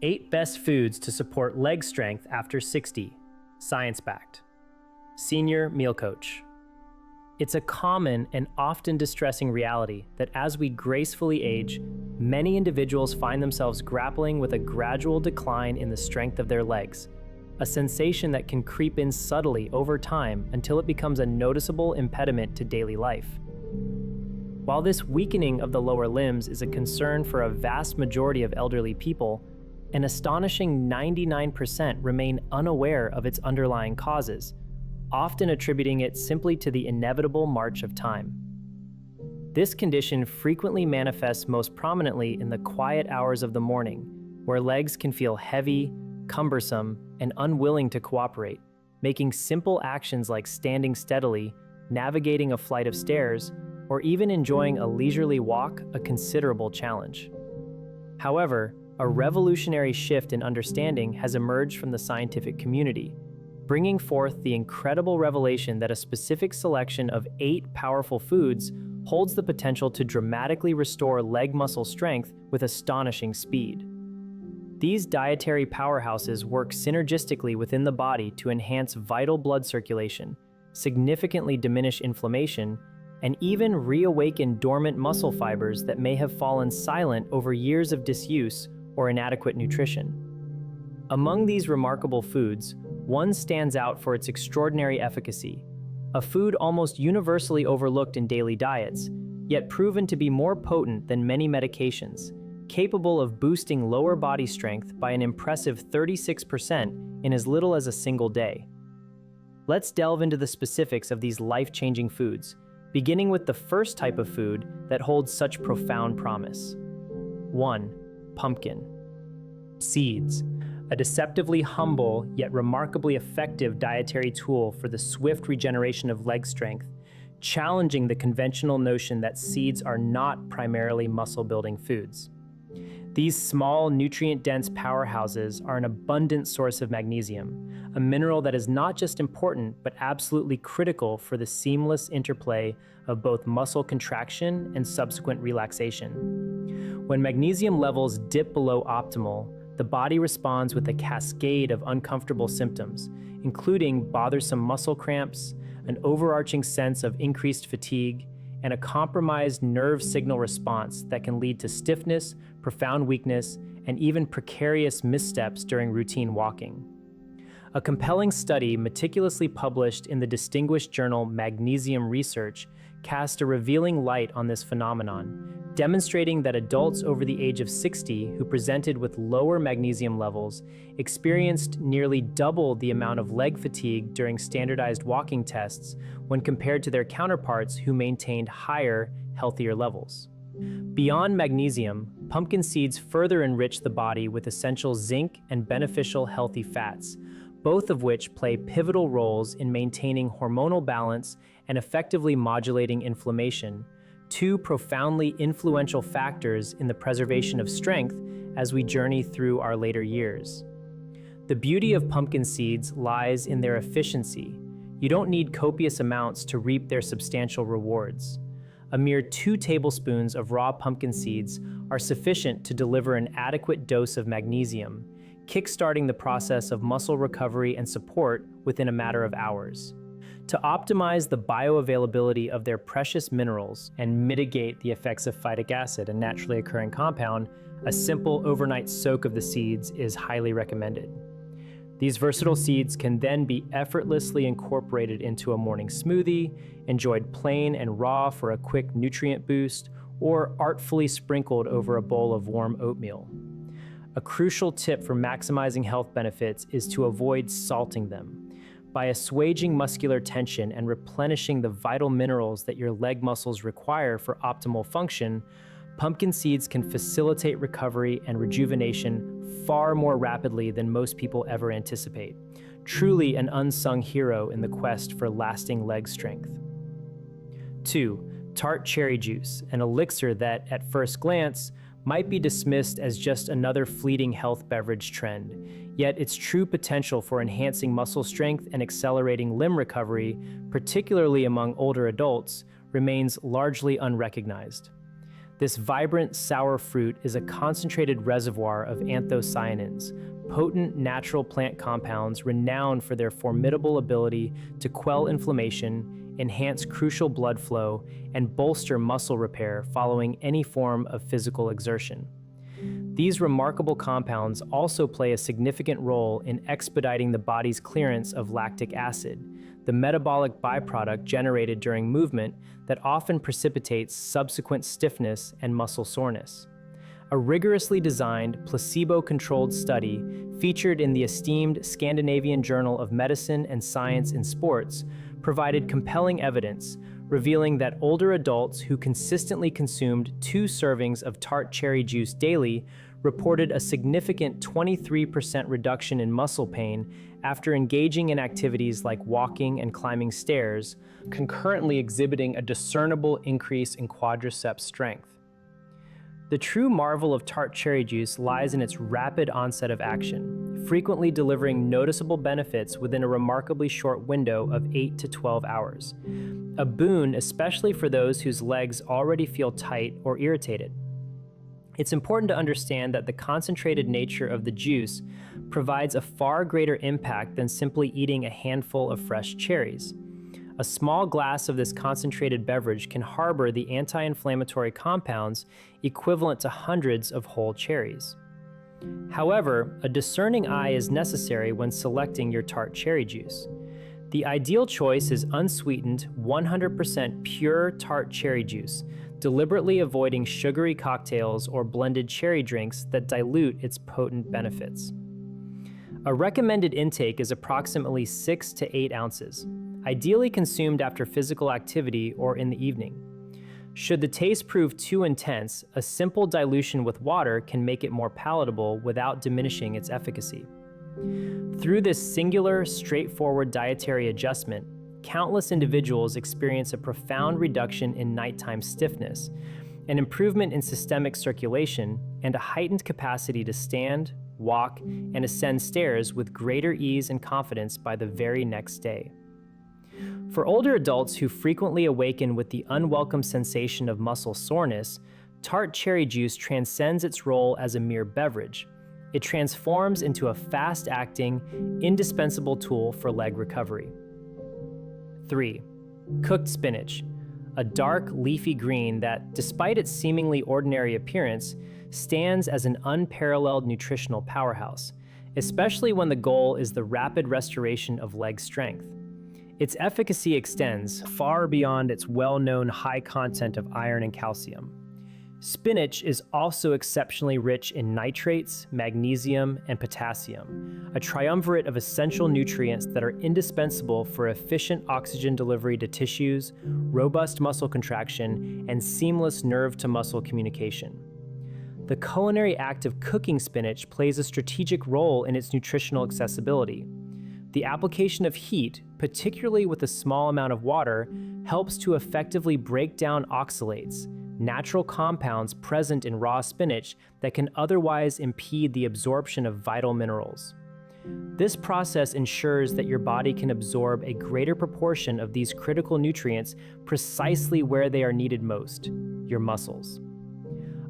8 best foods to support leg strength after 60. Science-backed. Senior Meal Coach. It's a common and often distressing reality that as we gracefully age, many individuals find themselves grappling with a gradual decline in the strength of their legs, a sensation that can creep in subtly over time until it becomes a noticeable impediment to daily life. While this weakening of the lower limbs is a concern for a vast majority of elderly people, an astonishing 99% remain unaware of its underlying causes, often attributing it simply to the inevitable march of time. This condition frequently manifests most prominently in the quiet hours of the morning, where legs can feel heavy, cumbersome, and unwilling to cooperate, making simple actions like standing steadily, navigating a flight of stairs, or even enjoying a leisurely walk a considerable challenge. However, a revolutionary shift in understanding has emerged from the scientific community, bringing forth the incredible revelation that a specific selection of 8 powerful foods holds the potential to dramatically restore leg muscle strength with astonishing speed. These dietary powerhouses work synergistically within the body to enhance vital blood circulation, significantly diminish inflammation, and even reawaken dormant muscle fibers that may have fallen silent over years of disuse or inadequate nutrition. Among these remarkable foods, one stands out for its extraordinary efficacy, a food almost universally overlooked in daily diets, yet proven to be more potent than many medications, capable of boosting lower body strength by an impressive 36% in as little as a single day. Let's delve into the specifics of these life-changing foods, beginning with the first type of food that holds such profound promise. 1. Pumpkin seeds. A deceptively humble yet remarkably effective dietary tool for the swift regeneration of leg strength, challenging the conventional notion that seeds are not primarily muscle-building foods. These small, nutrient-dense powerhouses are an abundant source of magnesium, a mineral that is not just important but absolutely critical for the seamless interplay of both muscle contraction and subsequent relaxation. When magnesium levels dip below optimal, the body responds with a cascade of uncomfortable symptoms, including bothersome muscle cramps, an overarching sense of increased fatigue, and a compromised nerve signal response that can lead to stiffness, profound weakness, and even precarious missteps during routine walking. A compelling study meticulously published in the distinguished journal Magnesium Research cast a revealing light on this phenomenon, demonstrating that adults over the age of 60 who presented with lower magnesium levels experienced nearly double the amount of leg fatigue during standardized walking tests when compared to their counterparts who maintained higher, healthier levels. Beyond magnesium, pumpkin seeds further enrich the body with essential zinc and beneficial healthy fats, both of which play pivotal roles in maintaining hormonal balance and effectively modulating inflammation, 2 profoundly influential factors in the preservation of strength as we journey through our later years. The beauty of pumpkin seeds lies in their efficiency. You don't need copious amounts to reap their substantial rewards. A mere 2 tablespoons of raw pumpkin seeds are sufficient to deliver an adequate dose of magnesium, kickstarting the process of muscle recovery and support within a matter of hours. To optimize the bioavailability of their precious minerals and mitigate the effects of phytic acid, a naturally occurring compound, a simple overnight soak of the seeds is highly recommended. These versatile seeds can then be effortlessly incorporated into a morning smoothie, enjoyed plain and raw for a quick nutrient boost, or artfully sprinkled over a bowl of warm oatmeal. A crucial tip for maximizing health benefits is to avoid salting them. By assuaging muscular tension and replenishing the vital minerals that your leg muscles require for optimal function, pumpkin seeds can facilitate recovery and rejuvenation far more rapidly than most people ever anticipate. Truly an unsung hero in the quest for lasting leg strength. 2. Tart cherry juice, an elixir that, at first glance, might be dismissed as just another fleeting health beverage trend, yet its true potential for enhancing muscle strength and accelerating limb recovery, particularly among older adults, remains largely unrecognized. This vibrant, sour fruit is a concentrated reservoir of anthocyanins, potent natural plant compounds renowned for their formidable ability to quell inflammation, enhance crucial blood flow, and bolster muscle repair following any form of physical exertion. These remarkable compounds also play a significant role in expediting the body's clearance of lactic acid, the metabolic byproduct generated during movement that often precipitates subsequent stiffness and muscle soreness. A rigorously designed, placebo-controlled study featured in the esteemed Scandinavian Journal of Medicine and Science in Sports provided compelling evidence, revealing that older adults who consistently consumed 2 servings of tart cherry juice daily reported a significant 23% reduction in muscle pain after engaging in activities like walking and climbing stairs, concurrently exhibiting a discernible increase in quadriceps strength. The true marvel of tart cherry juice lies in its rapid onset of action, frequently delivering noticeable benefits within a remarkably short window of 8 to 12 hours. A boon especially for those whose legs already feel tight or irritated. It's important to understand that the concentrated nature of the juice provides a far greater impact than simply eating a handful of fresh cherries. A small glass of this concentrated beverage can harbor the anti-inflammatory compounds equivalent to hundreds of whole cherries. However, a discerning eye is necessary when selecting your tart cherry juice. The ideal choice is unsweetened, 100% pure tart cherry juice, deliberately avoiding sugary cocktails or blended cherry drinks that dilute its potent benefits. A recommended intake is approximately 6 to 8 ounces, ideally consumed after physical activity or in the evening. Should the taste prove too intense, a simple dilution with water can make it more palatable without diminishing its efficacy. Through this singular, straightforward dietary adjustment, countless individuals experience a profound reduction in nighttime stiffness, an improvement in systemic circulation, and a heightened capacity to stand, walk, and ascend stairs with greater ease and confidence by the very next day. For older adults who frequently awaken with the unwelcome sensation of muscle soreness, tart cherry juice transcends its role as a mere beverage. It transforms into a fast-acting, indispensable tool for leg recovery. 3. Cooked spinach, a dark, leafy green that, despite its seemingly ordinary appearance, stands as an unparalleled nutritional powerhouse, especially when the goal is the rapid restoration of leg strength. Its efficacy extends far beyond its well-known high content of iron and calcium. Spinach is also exceptionally rich in nitrates, magnesium, and potassium, a triumvirate of essential nutrients that are indispensable for efficient oxygen delivery to tissues, robust muscle contraction, and seamless nerve-to-muscle communication. The culinary act of cooking spinach plays a strategic role in its nutritional accessibility. The application of heat, particularly with a small amount of water, helps to effectively break down oxalates, natural compounds present in raw spinach that can otherwise impede the absorption of vital minerals. This process ensures that your body can absorb a greater proportion of these critical nutrients precisely where they are needed most, your muscles.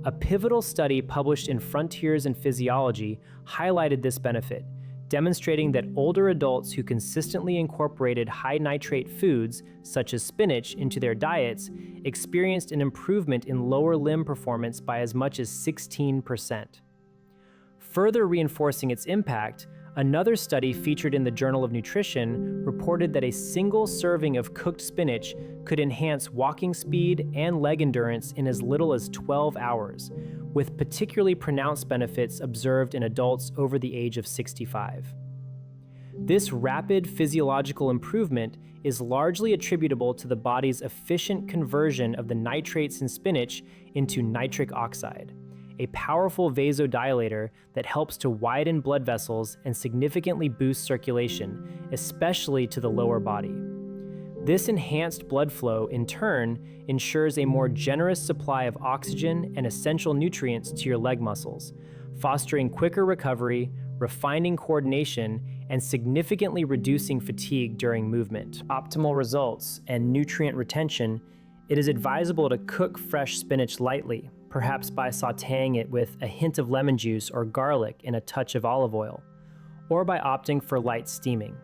A pivotal study published in Frontiers in Physiology highlighted this benefit, demonstrating that older adults who consistently incorporated high nitrate foods, such as spinach, into their diets experienced an improvement in lower limb performance by as much as 16%. Further reinforcing its impact, another study featured in the Journal of Nutrition reported that a single serving of cooked spinach could enhance walking speed and leg endurance in as little as 12 hours, with particularly pronounced benefits observed in adults over the age of 65. This rapid physiological improvement is largely attributable to the body's efficient conversion of the nitrates in spinach into nitric oxide, a powerful vasodilator that helps to widen blood vessels and significantly boost circulation, especially to the lower body. This enhanced blood flow, in turn, ensures a more generous supply of oxygen and essential nutrients to your leg muscles, fostering quicker recovery, refining coordination, and significantly reducing fatigue during movement. Optimal results and nutrient retention, it is advisable to cook fresh spinach lightly, perhaps by sautéing it with a hint of lemon juice or garlic and a touch of olive oil, or by opting for light steaming.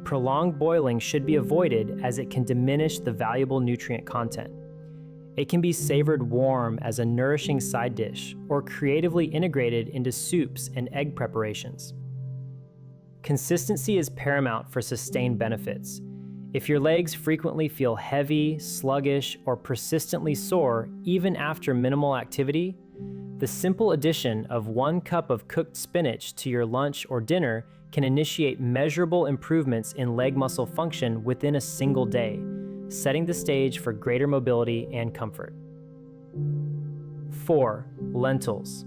Prolonged boiling should be avoided as it can diminish the valuable nutrient content. It can be savored warm as a nourishing side dish or creatively integrated into soups and egg preparations. Consistency is paramount for sustained benefits. If your legs frequently feel heavy, sluggish, or persistently sore even after minimal activity, the simple addition of 1 cup of cooked spinach to your lunch or dinner can initiate measurable improvements in leg muscle function within a single day, setting the stage for greater mobility and comfort. 4. Lentils.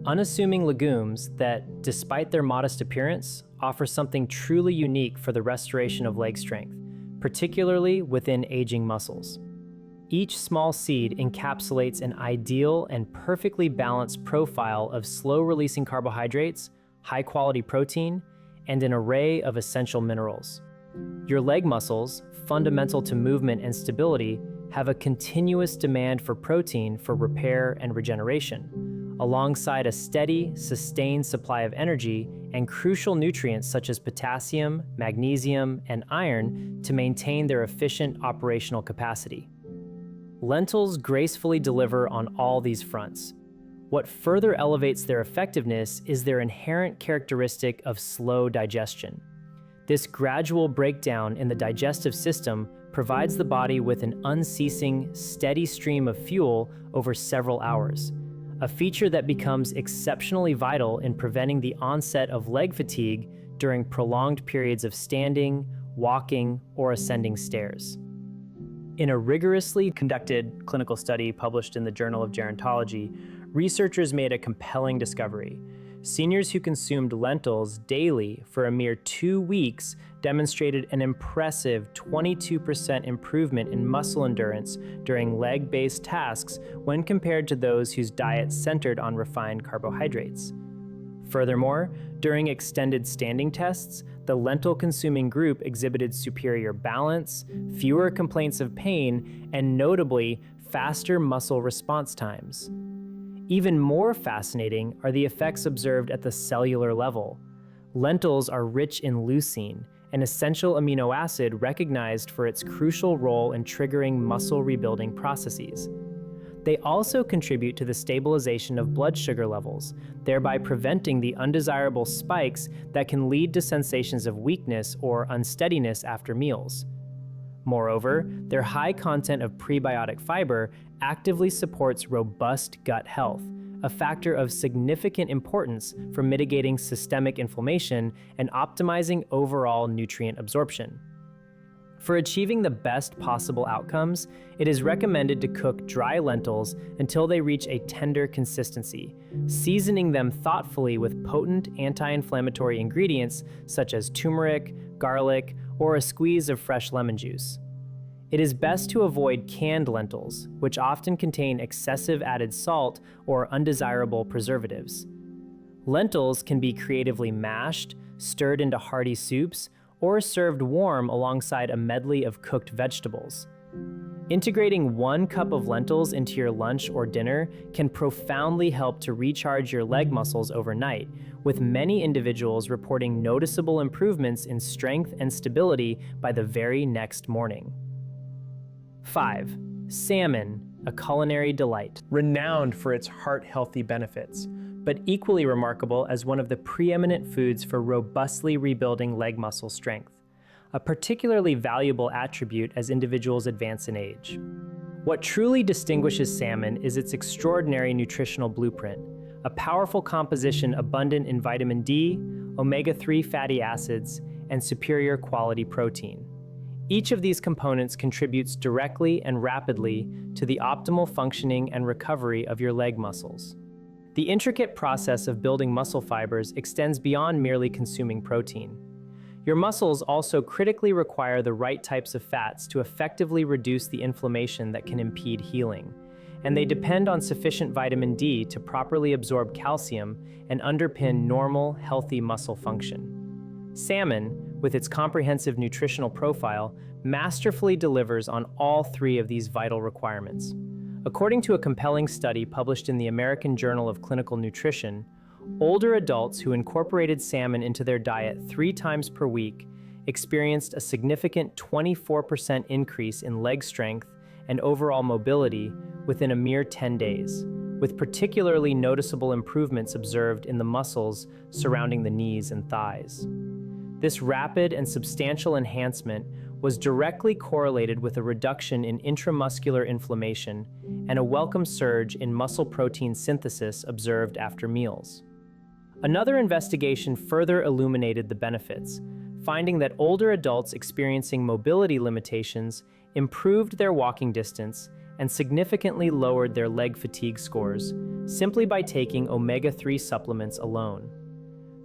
Unassuming legumes that, despite their modest appearance, offer something truly unique for the restoration of leg strength, particularly within aging muscles. Each small seed encapsulates an ideal and perfectly balanced profile of slow-releasing carbohydrates, high-quality protein, and an array of essential minerals. Your leg muscles, fundamental to movement and stability, have a continuous demand for protein for repair and regeneration, alongside a steady, sustained supply of energy and crucial nutrients such as potassium, magnesium, and iron to maintain their efficient operational capacity. Lentils gracefully deliver on all these fronts. What further elevates their effectiveness is their inherent characteristic of slow digestion. This gradual breakdown in the digestive system provides the body with an unceasing, steady stream of fuel over several hours, a feature that becomes exceptionally vital in preventing the onset of leg fatigue during prolonged periods of standing, walking, or ascending stairs. In a rigorously conducted clinical study published in the Journal of Gerontology, researchers made a compelling discovery. Seniors who consumed lentils daily for a mere 2 weeks demonstrated an impressive 22% improvement in muscle endurance during leg-based tasks when compared to those whose diet centered on refined carbohydrates. Furthermore, during extended standing tests, the lentil-consuming group exhibited superior balance, fewer complaints of pain, and notably, faster muscle response times. Even more fascinating are the effects observed at the cellular level. Lentils are rich in leucine, an essential amino acid recognized for its crucial role in triggering muscle rebuilding processes. They also contribute to the stabilization of blood sugar levels, thereby preventing the undesirable spikes that can lead to sensations of weakness or unsteadiness after meals. Moreover, their high content of prebiotic fiber actively supports robust gut health, a factor of significant importance for mitigating systemic inflammation and optimizing overall nutrient absorption. For achieving the best possible outcomes, it is recommended to cook dry lentils until they reach a tender consistency, seasoning them thoughtfully with potent anti-inflammatory ingredients such as turmeric, garlic, or a squeeze of fresh lemon juice. It is best to avoid canned lentils, which often contain excessive added salt or undesirable preservatives. Lentils can be creatively mashed, stirred into hearty soups, or served warm alongside a medley of cooked vegetables. Integrating 1 cup of lentils into your lunch or dinner can profoundly help to recharge your leg muscles overnight, with many individuals reporting noticeable improvements in strength and stability by the very next morning. 5. Salmon, a culinary delight. Renowned for its heart-healthy benefits, but equally remarkable as one of the preeminent foods for robustly rebuilding leg muscle strength, a particularly valuable attribute as individuals advance in age. What truly distinguishes salmon is its extraordinary nutritional blueprint, a powerful composition abundant in vitamin D, omega-3 fatty acids, and superior quality protein. Each of these components contributes directly and rapidly to the optimal functioning and recovery of your leg muscles. The intricate process of building muscle fibers extends beyond merely consuming protein. Your muscles also critically require the right types of fats to effectively reduce the inflammation that can impede healing, and they depend on sufficient vitamin D to properly absorb calcium and underpin normal, healthy muscle function. Salmon, with its comprehensive nutritional profile, masterfully delivers on all 3 of these vital requirements. According to a compelling study published in the American Journal of Clinical Nutrition, older adults who incorporated salmon into their diet 3 times per week experienced a significant 24% increase in leg strength and overall mobility within a mere 10 days, with particularly noticeable improvements observed in the muscles surrounding the knees and thighs. This rapid and substantial enhancement was directly correlated with a reduction in intramuscular inflammation and a welcome surge in muscle protein synthesis observed after meals. Another investigation further illuminated the benefits, finding that older adults experiencing mobility limitations improved their walking distance and significantly lowered their leg fatigue scores simply by taking omega-3 supplements alone.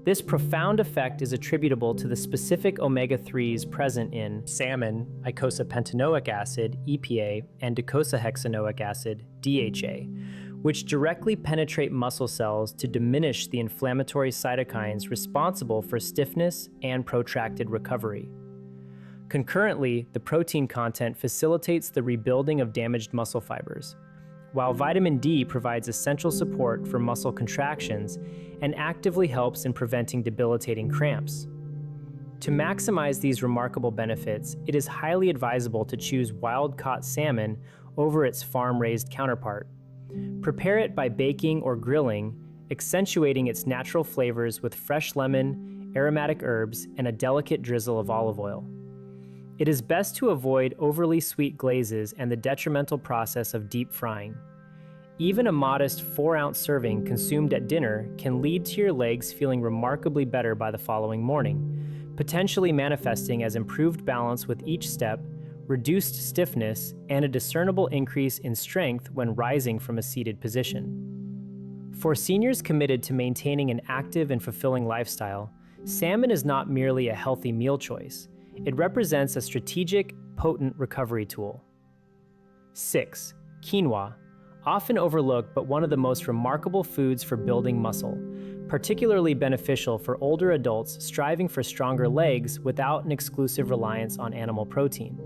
This profound effect is attributable to the specific omega-3s present in salmon, eicosapentaenoic acid, EPA, and docosahexaenoic acid, DHA, which directly penetrate muscle cells to diminish the inflammatory cytokines responsible for stiffness and protracted recovery. Concurrently, the protein content facilitates the rebuilding of damaged muscle fibers, while vitamin D provides essential support for muscle contractions and actively helps in preventing debilitating cramps. To maximize these remarkable benefits, it is highly advisable to choose wild-caught salmon over its farm-raised counterpart. Prepare it by baking or grilling, accentuating its natural flavors with fresh lemon, aromatic herbs, and a delicate drizzle of olive oil. It is best to avoid overly sweet glazes and the detrimental process of deep frying. Even a modest 4-ounce serving consumed at dinner can lead to your legs feeling remarkably better by the following morning, potentially manifesting as improved balance with each step, reduced stiffness, and a discernible increase in strength when rising from a seated position. For seniors committed to maintaining an active and fulfilling lifestyle, salmon is not merely a healthy meal choice. It represents a strategic, potent recovery tool. 6. Quinoa, often overlooked but one of the most remarkable foods for building muscle, particularly beneficial for older adults striving for stronger legs without an exclusive reliance on animal protein.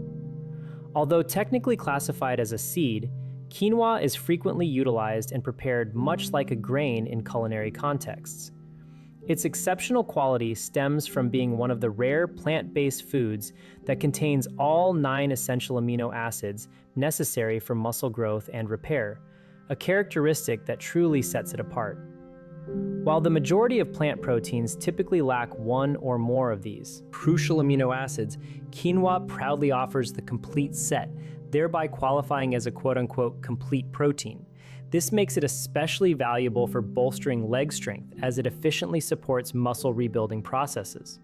Although technically classified as a seed, quinoa is frequently utilized and prepared much like a grain in culinary contexts. Its exceptional quality stems from being one of the rare plant-based foods that contains all 9 essential amino acids necessary for muscle growth and repair, a characteristic that truly sets it apart. While the majority of plant proteins typically lack 1 or more of these crucial amino acids, quinoa proudly offers the complete set, thereby qualifying as a quote-unquote complete protein. This makes it especially valuable for bolstering leg strength as it efficiently supports muscle rebuilding processes.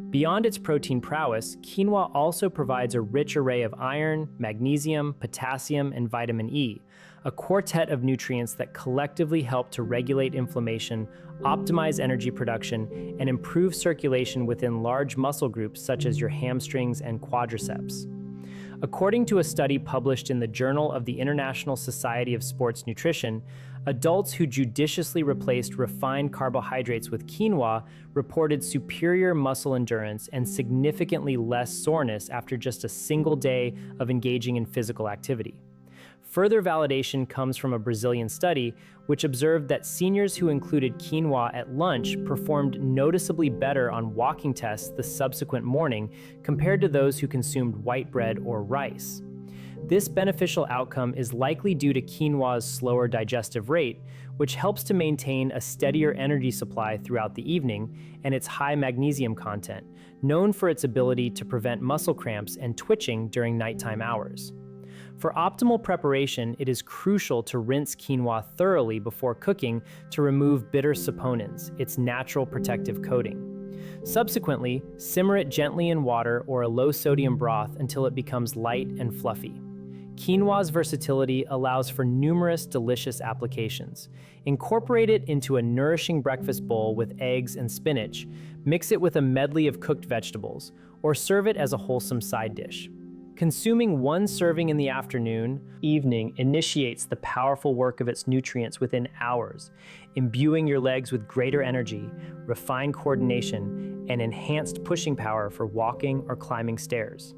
Beyond its protein prowess, quinoa also provides a rich array of iron, magnesium, potassium, and vitamin E, a quartet of nutrients that collectively help to regulate inflammation, optimize energy production, and improve circulation within large muscle groups such as your hamstrings and quadriceps. According to a study published in the Journal of the International Society of Sports Nutrition, adults who judiciously replaced refined carbohydrates with quinoa reported superior muscle endurance and significantly less soreness after just a single day of engaging in physical activity. Further validation comes from a Brazilian study which observed that seniors who included quinoa at lunch performed noticeably better on walking tests the subsequent morning compared to those who consumed white bread or rice. This beneficial outcome is likely due to quinoa's slower digestive rate, which helps to maintain a steadier energy supply throughout the evening, and its high magnesium content, known for its ability to prevent muscle cramps and twitching during nighttime hours. For optimal preparation, it is crucial to rinse quinoa thoroughly before cooking to remove bitter saponins, its natural protective coating. Subsequently, simmer it gently in water or a low-sodium broth until it becomes light and fluffy. Quinoa's versatility allows for numerous delicious applications. Incorporate it into a nourishing breakfast bowl with eggs and spinach, mix it with a medley of cooked vegetables, or serve it as a wholesome side dish. Consuming 1 serving in the evening initiates the powerful work of its nutrients within hours, imbuing your legs with greater energy, refined coordination, and enhanced pushing power for walking or climbing stairs.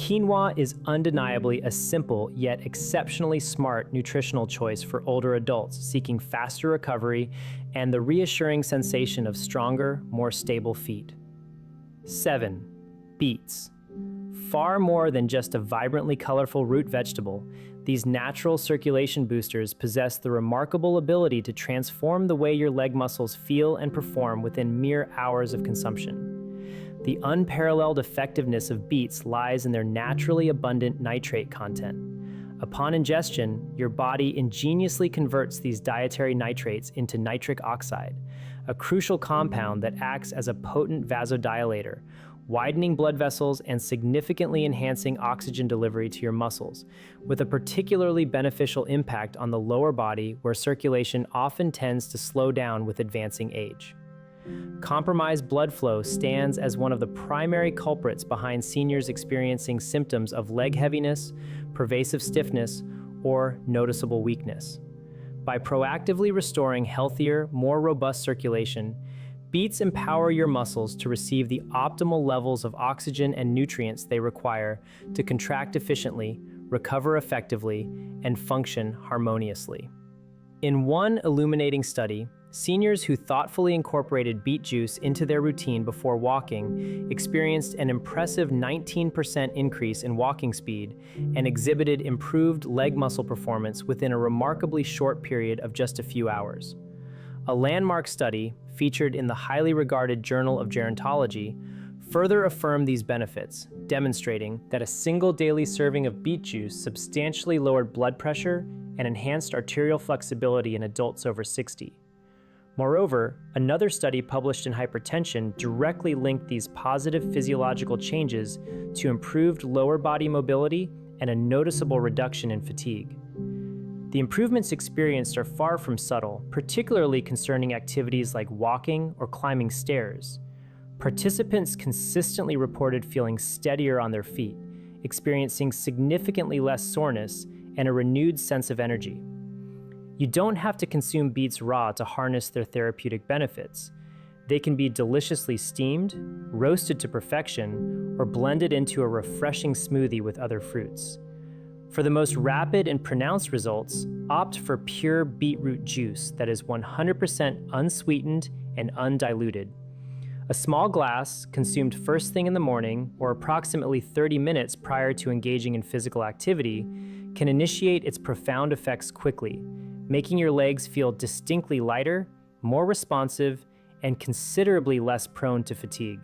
Quinoa is undeniably a simple yet exceptionally smart nutritional choice for older adults seeking faster recovery and the reassuring sensation of stronger, more stable feet. 7. Beets. Far more than just a vibrantly colorful root vegetable, these natural circulation boosters possess the remarkable ability to transform the way your leg muscles feel and perform within mere hours of consumption. The unparalleled effectiveness of beets lies in their naturally abundant nitrate content. Upon ingestion, your body ingeniously converts these dietary nitrates into nitric oxide, a crucial compound that acts as a potent vasodilator, widening blood vessels and significantly enhancing oxygen delivery to your muscles, with a particularly beneficial impact on the lower body where circulation often tends to slow down with advancing age. Compromised blood flow stands as one of the primary culprits behind seniors experiencing symptoms of leg heaviness, pervasive stiffness, or noticeable weakness. By proactively restoring healthier, more robust circulation, beets empower your muscles to receive the optimal levels of oxygen and nutrients they require to contract efficiently, recover effectively, and function harmoniously. In one illuminating study, seniors who thoughtfully incorporated beet juice into their routine before walking experienced an impressive 19% increase in walking speed and exhibited improved leg muscle performance within a remarkably short period of just a few hours. A landmark study, featured in the highly regarded Journal of Gerontology, further affirmed these benefits, demonstrating that a single daily serving of beet juice substantially lowered blood pressure and enhanced arterial flexibility in adults over 60. Moreover, another study published in Hypertension directly linked these positive physiological changes to improved lower body mobility and a noticeable reduction in fatigue. The improvements experienced are far from subtle, particularly concerning activities like walking or climbing stairs. Participants consistently reported feeling steadier on their feet, experiencing significantly less soreness and a renewed sense of energy. You don't have to consume beets raw to harness their therapeutic benefits. They can be deliciously steamed, roasted to perfection, or blended into a refreshing smoothie with other fruits. For the most rapid and pronounced results, opt for pure beetroot juice that is 100% unsweetened and undiluted. A small glass, consumed first thing in the morning or approximately 30 minutes prior to engaging in physical activity, can initiate its profound effects quickly, making your legs feel distinctly lighter, more responsive, and considerably less prone to fatigue.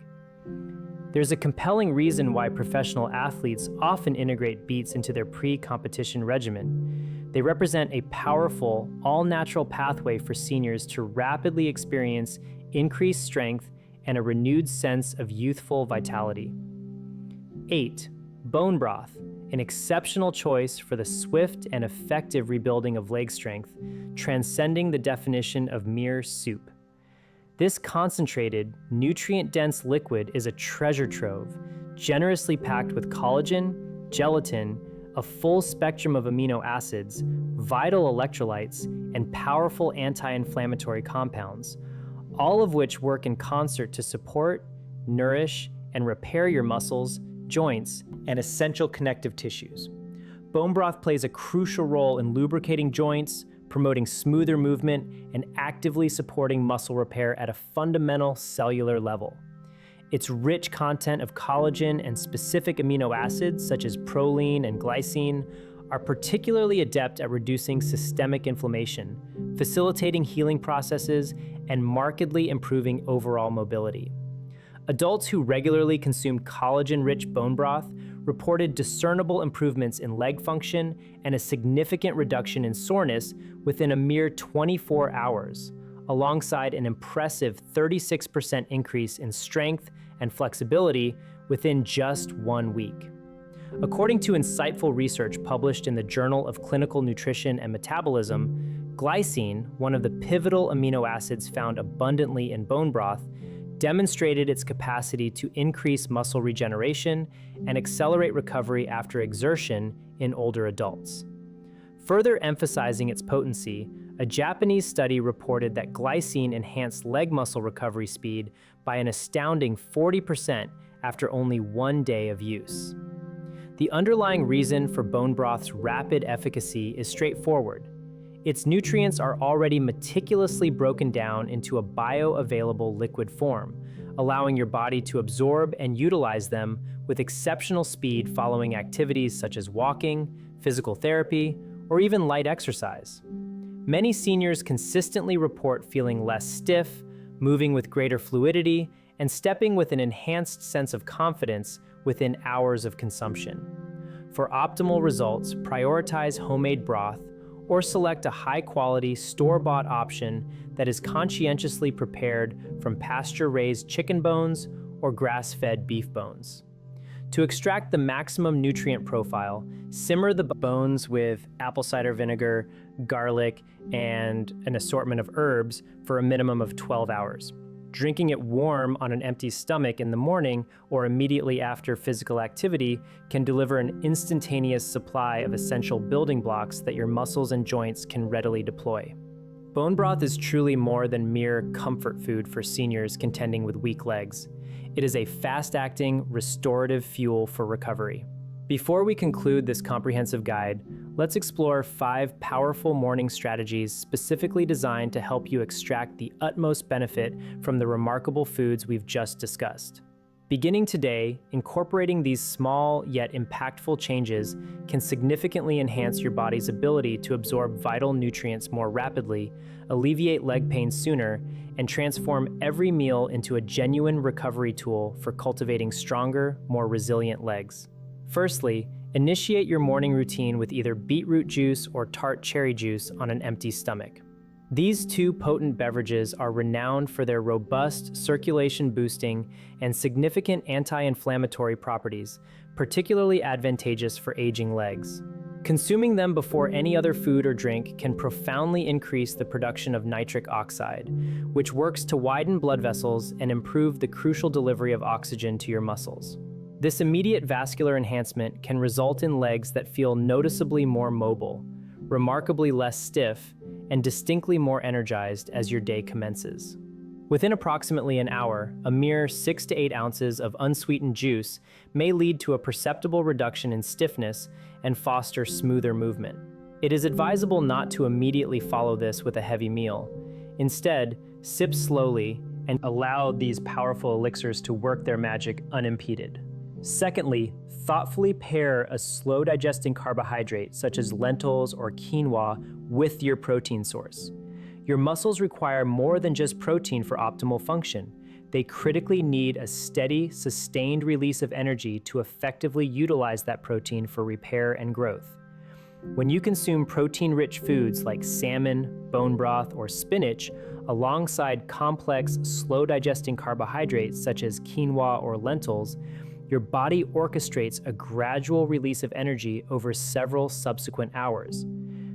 There's a compelling reason why professional athletes often integrate beets into their pre-competition regimen. They represent a powerful, all-natural pathway for seniors to rapidly experience increased strength and a renewed sense of youthful vitality. 8. Bone broth, an exceptional choice for the swift and effective rebuilding of leg strength, transcending the definition of mere soup. This concentrated, nutrient-dense liquid is a treasure trove, generously packed with collagen, gelatin, a full spectrum of amino acids, vital electrolytes, and powerful anti-inflammatory compounds, all of which work in concert to support, nourish, and repair your muscles, joints, and essential connective tissues. Bone broth plays a crucial role in lubricating joints, promoting smoother movement, and actively supporting muscle repair at a fundamental cellular level. Its rich content of collagen and specific amino acids, such as proline and glycine, are particularly adept at reducing systemic inflammation, facilitating healing processes, and markedly improving overall mobility. Adults who regularly consumed collagen-rich bone broth reported discernible improvements in leg function and a significant reduction in soreness within a mere 24 hours, alongside an impressive 36% increase in strength and flexibility within just 1 week. According to insightful research published in the Journal of Clinical Nutrition and Metabolism, glycine, one of the pivotal amino acids found abundantly in bone broth, demonstrated its capacity to increase muscle regeneration and accelerate recovery after exertion in older adults. Further emphasizing its potency, a Japanese study reported that glycine enhanced leg muscle recovery speed by an astounding 40% after only 1 day of use. The underlying reason for bone broth's rapid efficacy is straightforward. Its nutrients are already meticulously broken down into a bioavailable liquid form, allowing your body to absorb and utilize them with exceptional speed following activities such as walking, physical therapy, or even light exercise. Many seniors consistently report feeling less stiff, moving with greater fluidity, and stepping with an enhanced sense of confidence within hours of consumption. For optimal results, prioritize homemade broth or select a high-quality, store-bought option that is conscientiously prepared from pasture-raised chicken bones or grass-fed beef bones. To extract the maximum nutrient profile, simmer the bones with apple cider vinegar, garlic, and an assortment of herbs for a minimum of 12 hours. Drinking it warm on an empty stomach in the morning or immediately after physical activity can deliver an instantaneous supply of essential building blocks that your muscles and joints can readily deploy. Bone broth is truly more than mere comfort food for seniors contending with weak legs. It is a fast-acting, restorative fuel for recovery. Before we conclude this comprehensive guide, let's explore 5 powerful morning strategies specifically designed to help you extract the utmost benefit from the remarkable foods we've just discussed. Beginning today, incorporating these small yet impactful changes can significantly enhance your body's ability to absorb vital nutrients more rapidly, alleviate leg pain sooner, and transform every meal into a genuine recovery tool for cultivating stronger, more resilient legs. Firstly, initiate your morning routine with either beetroot juice or tart cherry juice on an empty stomach. These 2 potent beverages are renowned for their robust circulation boosting and significant anti-inflammatory properties, particularly advantageous for aging legs. Consuming them before any other food or drink can profoundly increase the production of nitric oxide, which works to widen blood vessels and improve the crucial delivery of oxygen to your muscles. This immediate vascular enhancement can result in legs that feel noticeably more mobile, remarkably less stiff, and distinctly more energized as your day commences. Within approximately an hour, a mere 6 to 8 ounces of unsweetened juice may lead to a perceptible reduction in stiffness and foster smoother movement. It is advisable not to immediately follow this with a heavy meal. Instead, sip slowly and allow these powerful elixirs to work their magic unimpeded. Secondly, thoughtfully pair a slow-digesting carbohydrate such as lentils or quinoa with your protein source. Your muscles require more than just protein for optimal function. They critically need a steady, sustained release of energy to effectively utilize that protein for repair and growth. When you consume protein-rich foods like salmon, bone broth, or spinach, alongside complex, slow-digesting carbohydrates such as quinoa or lentils, your body orchestrates a gradual release of energy over several subsequent hours.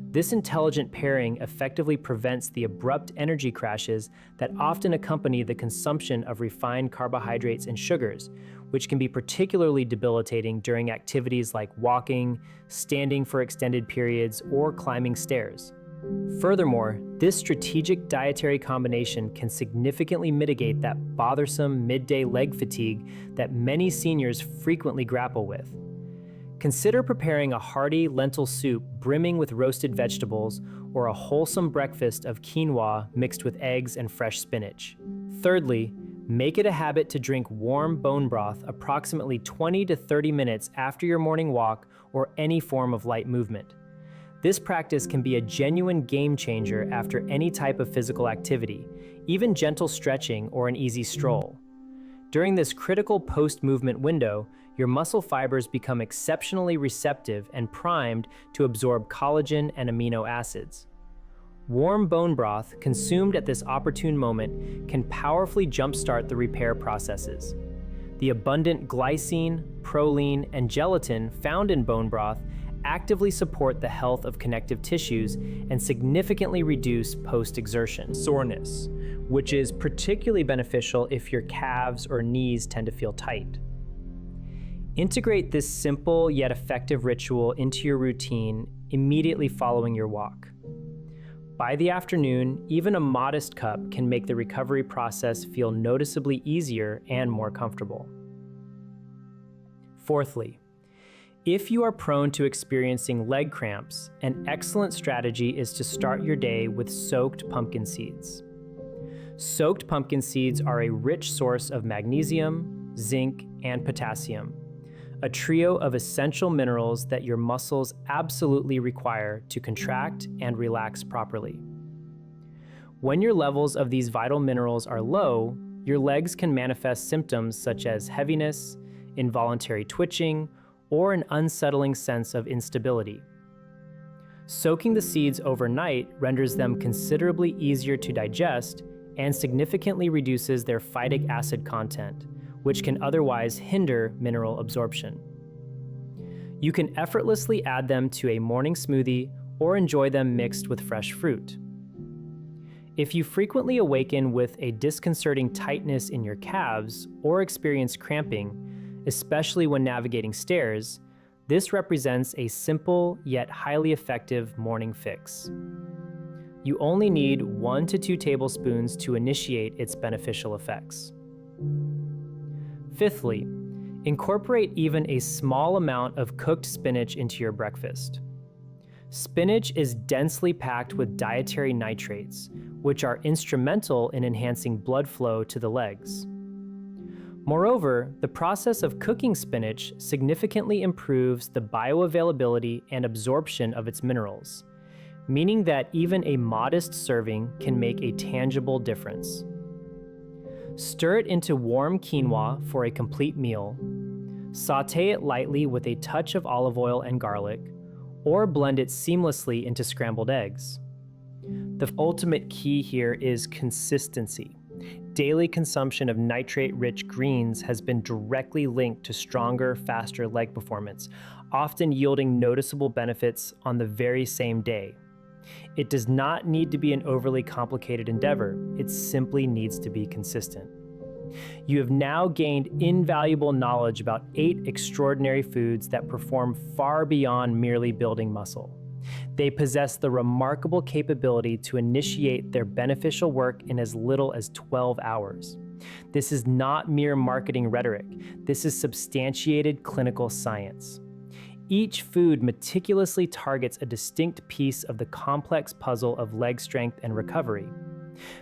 This intelligent pairing effectively prevents the abrupt energy crashes that often accompany the consumption of refined carbohydrates and sugars, which can be particularly debilitating during activities like walking, standing for extended periods, or climbing stairs. Furthermore, this strategic dietary combination can significantly mitigate that bothersome midday leg fatigue that many seniors frequently grapple with. Consider preparing a hearty lentil soup brimming with roasted vegetables or a wholesome breakfast of quinoa mixed with eggs and fresh spinach. Thirdly, make it a habit to drink warm bone broth approximately 20 to 30 minutes after your morning walk or any form of light movement. This practice can be a genuine game changer after any type of physical activity, even gentle stretching or an easy stroll. During this critical post-movement window, your muscle fibers become exceptionally receptive and primed to absorb collagen and amino acids. Warm bone broth consumed at this opportune moment can powerfully jumpstart the repair processes. The abundant glycine, proline, and gelatin found in bone broth actively support the health of connective tissues and significantly reduce post-exertion soreness, which is particularly beneficial if your calves or knees tend to feel tight. Integrate this simple yet effective ritual into your routine immediately following your walk. By the afternoon, even a modest cup can make the recovery process feel noticeably easier and more comfortable. Fourthly, If you are prone to experiencing leg cramps, an excellent strategy is to start your day with soaked pumpkin seeds. Soaked pumpkin seeds are a rich source of magnesium, zinc, and potassium, a trio of essential minerals that your muscles absolutely require to contract and relax properly. When your levels of these vital minerals are low, your legs can manifest symptoms such as heaviness, involuntary twitching, or an unsettling sense of instability. Soaking the seeds overnight renders them considerably easier to digest and significantly reduces their phytic acid content, which can otherwise hinder mineral absorption. You can effortlessly add them to a morning smoothie or enjoy them mixed with fresh fruit. If you frequently awaken with a disconcerting tightness in your calves or experience cramping, especially when navigating stairs, this represents a simple yet highly effective morning fix. You only need 1 to 2 tablespoons to initiate its beneficial effects. Fifthly, incorporate even a small amount of cooked spinach into your breakfast. Spinach is densely packed with dietary nitrates, which are instrumental in enhancing blood flow to the legs. Moreover, the process of cooking spinach significantly improves the bioavailability and absorption of its minerals, meaning that even a modest serving can make a tangible difference. Stir it into warm quinoa for a complete meal, sauté it lightly with a touch of olive oil and garlic, or blend it seamlessly into scrambled eggs. The ultimate key here is consistency. Daily consumption of nitrate-rich greens has been directly linked to stronger, faster leg performance, often yielding noticeable benefits on the very same day. It does not need to be an overly complicated endeavor, it simply needs to be consistent. You have now gained invaluable knowledge about 8 extraordinary foods that perform far beyond merely building muscle. They possess the remarkable capability to initiate their beneficial work in as little as 12 hours. This is not mere marketing rhetoric. This is substantiated clinical science. Each food meticulously targets a distinct piece of the complex puzzle of leg strength and recovery.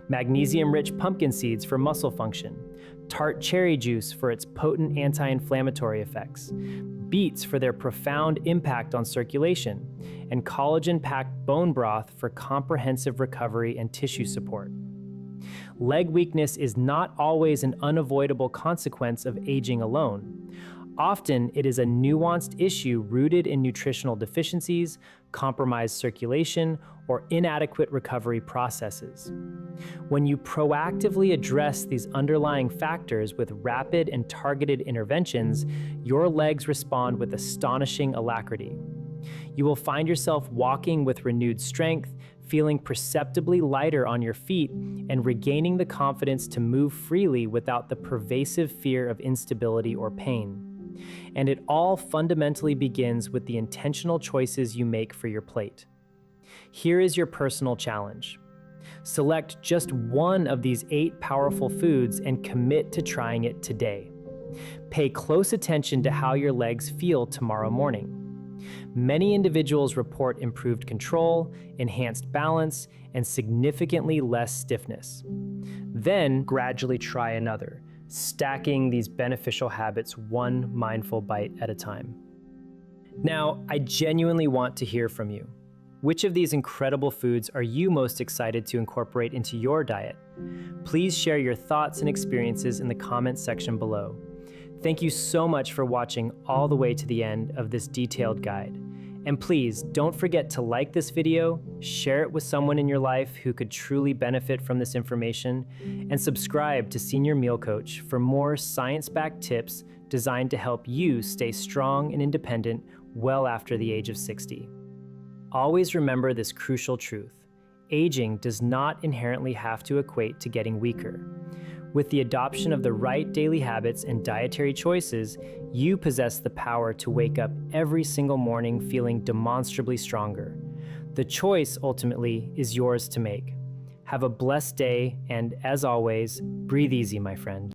Magnesium-rich pumpkin seeds for muscle function, tart cherry juice for its potent anti-inflammatory effects, beets for their profound impact on circulation, and collagen-packed bone broth for comprehensive recovery and tissue support. Leg weakness is not always an unavoidable consequence of aging alone. Often, it is a nuanced issue rooted in nutritional deficiencies, compromised circulation, or inadequate recovery processes. When you proactively address these underlying factors with rapid and targeted interventions, your legs respond with astonishing alacrity. You will find yourself walking with renewed strength, feeling perceptibly lighter on your feet, and regaining the confidence to move freely without the pervasive fear of instability or pain. And it all fundamentally begins with the intentional choices you make for your plate. Here is your personal challenge. Select just one of these 8 powerful foods and commit to trying it today. Pay close attention to how your legs feel tomorrow morning. Many individuals report improved control, enhanced balance, and significantly less stiffness. Then gradually try another, stacking these beneficial habits one mindful bite at a time. Now, I genuinely want to hear from you. Which of these incredible foods are you most excited to incorporate into your diet? Please share your thoughts and experiences in the comments section below. Thank you so much for watching all the way to the end of this detailed guide. And please don't forget to like this video, share it with someone in your life who could truly benefit from this information, and subscribe to Senior Meal Coach for more science-backed tips designed to help you stay strong and independent well after the age of 60. Always remember this crucial truth. Aging does not inherently have to equate to getting weaker. With the adoption of the right daily habits and dietary choices, you possess the power to wake up every single morning feeling demonstrably stronger. The choice, ultimately, is yours to make. Have a blessed day, and as always, breathe easy, my friend.